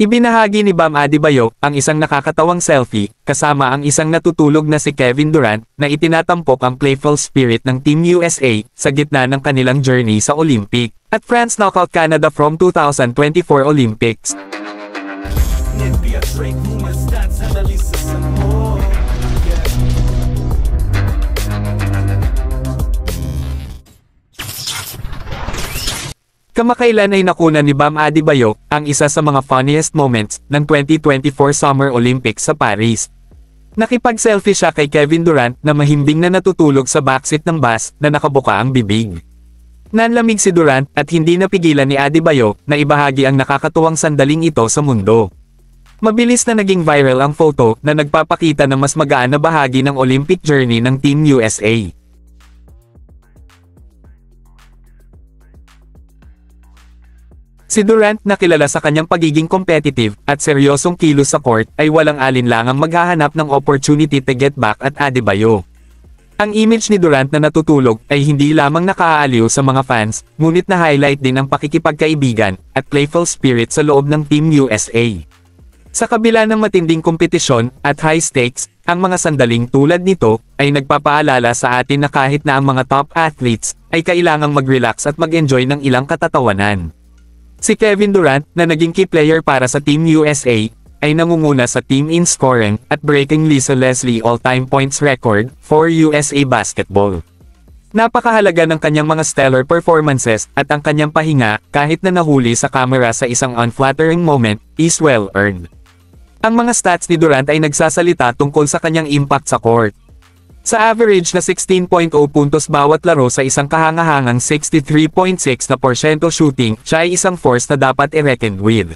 Ibinahagi ni Bam Adebayo ang isang nakakatawang selfie, kasama ang isang natutulog na si Kevin Durant na itinatampok ang playful spirit ng Team USA sa gitna ng kanilang journey sa Olympic at France knockout Canada from 2024 Olympics. Kamakailan ay nakuna ni Bam Adebayo ang isa sa mga funniest moments ng 2024 Summer Olympics sa Paris. Nakipag-selfie siya kay Kevin Durant na mahimbing na natutulog sa backseat ng bus na nakabuka ang bibig. Nanlamig si Durant at hindi napigilan ni Adebayo na ibahagi ang nakakatuwang sandaling ito sa mundo. Mabilis na naging viral ang photo na nagpapakita ng mas magaan na bahagi ng Olympic journey ng Team USA. Si Durant na kilala sa kanyang pagiging competitive at seryosong kilos sa court ay walang alinlangang maghahanap ng opportunity to get back at Adebayo. Ang image ni Durant na natutulog ay hindi lamang nakaaaliw sa mga fans, ngunit na-highlight din ang pakikipagkaibigan at playful spirit sa loob ng Team USA. Sa kabila ng matinding kompetisyon at high stakes, ang mga sandaling tulad nito ay nagpapaalala sa atin na kahit na ang mga top athletes ay kailangang mag-relax at mag-enjoy ng ilang katatawanan. Si Kevin Durant, na naging key player para sa Team USA, ay nangunguna sa team in scoring at breaking Lisa Leslie all-time points record for USA Basketball. Napakahalaga ng kanyang mga stellar performances at ang kanyang pahinga kahit na nahuli sa kamera sa isang unflattering moment is well-earned. Ang mga stats ni Durant ay nagsasalita tungkol sa kanyang impact sa court. Sa average na 16.0 puntos bawat laro sa isang kahangahangang 63.6% shooting, siya ay isang force na dapat i-reckoned with.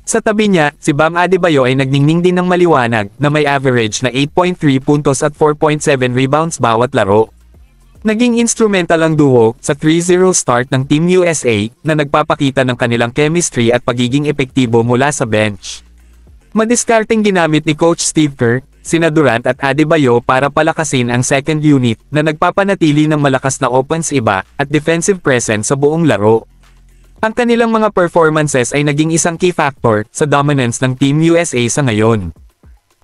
Sa tabi niya, si Bam Adebayo ay nagningning din ng maliwanag na may average na 8.3 puntos at 4.7 rebounds bawat laro. Naging instrumental ang duo sa 3-0 start ng Team USA na nagpapakita ng kanilang chemistry at pagiging epektibo mula sa bench. Madiskarteng ginamit ni Coach Steve Kerr sina Durant at Adebayo para palakasin ang second unit na nagpapanatili ng malakas na offense iba at defensive presence sa buong laro. Ang kanilang mga performances ay naging isang key factor sa dominance ng Team USA sa ngayon.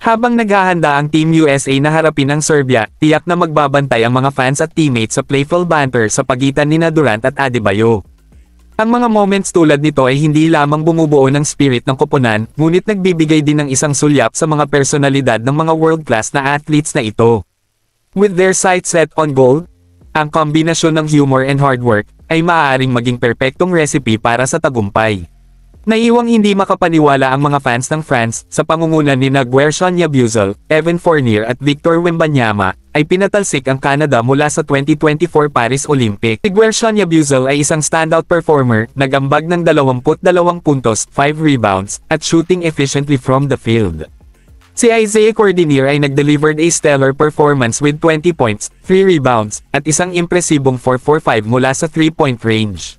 Habang naghahanda ang Team USA na harapin ang Serbia, tiyak na magbabantay ang mga fans at teammates sa playful banter sa pagitan nina Durant at Adebayo. Ang mga moments tulad nito ay hindi lamang bumubuo ng spirit ng koponan, ngunit nagbibigay din ng isang sulyap sa mga personalidad ng mga world-class na athletes na ito. With their sights set on goal, ang kombinasyon ng humor and hard work ay maaaring maging perpektong recipe para sa tagumpay. Naiwang hindi makapaniwala ang mga fans ng France sa pangungunan ni Guerschon Yabusel, Evan Fournier at Victor Wembanyama, ay pinatalsik ang Canada mula sa 2024 Paris Olympic. Si Guerschon Yabusel ay isang standout performer, nagambag ng 22 puntos, 5 rebounds, at shooting efficiently from the field. Si Isaiah Cordinier ay nag-delivered a stellar performance with 20 points, 3 rebounds, at isang impresibong 4-4-5 mula sa 3-point range.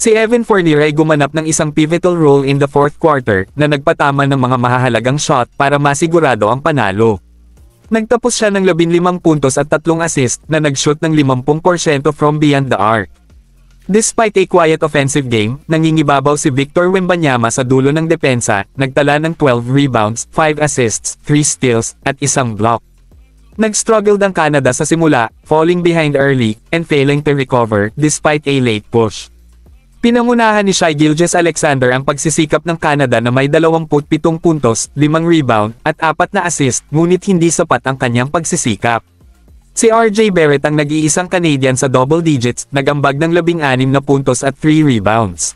Si Evan Fournier ay gumanap ng isang pivotal role in the fourth quarter na nagpatama ng mga mahahalagang shot para masigurado ang panalo. Nagtapos siya ng 15 puntos at 3 assist na nag-shoot ng 50% from beyond the arc. Despite a quiet offensive game, nangingibabaw si Victor Wembanyama sa dulo ng depensa, nagtala ng 12 rebounds, 5 assists, 3 steals, at 1 block. Nag-struggle ang Canada sa simula, falling behind early, and failing to recover despite a late push. Pinangunahan ni Shai Gilgeous-Alexander ang pagsisikap ng Canada na may 27 puntos, 5 rebound, at 4 na assist, ngunit hindi sapat ang kanyang pagsisikap. Si RJ Barrett ang nag-iisang Canadian sa double digits, nagambag ng 16 na puntos at 3 rebounds.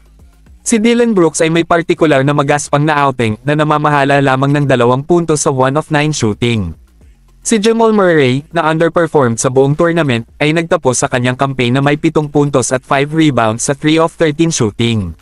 Si Dillon Brooks ay may partikular na magaspang na outing na namamahala lamang ng 2 puntos sa 1 of 9 shooting. Si Jamal Murray, na underperformed sa buong tournament, ay nagtapos sa kanyang campaign na may 7 puntos at 5 rebounds sa 3 of 13 shooting.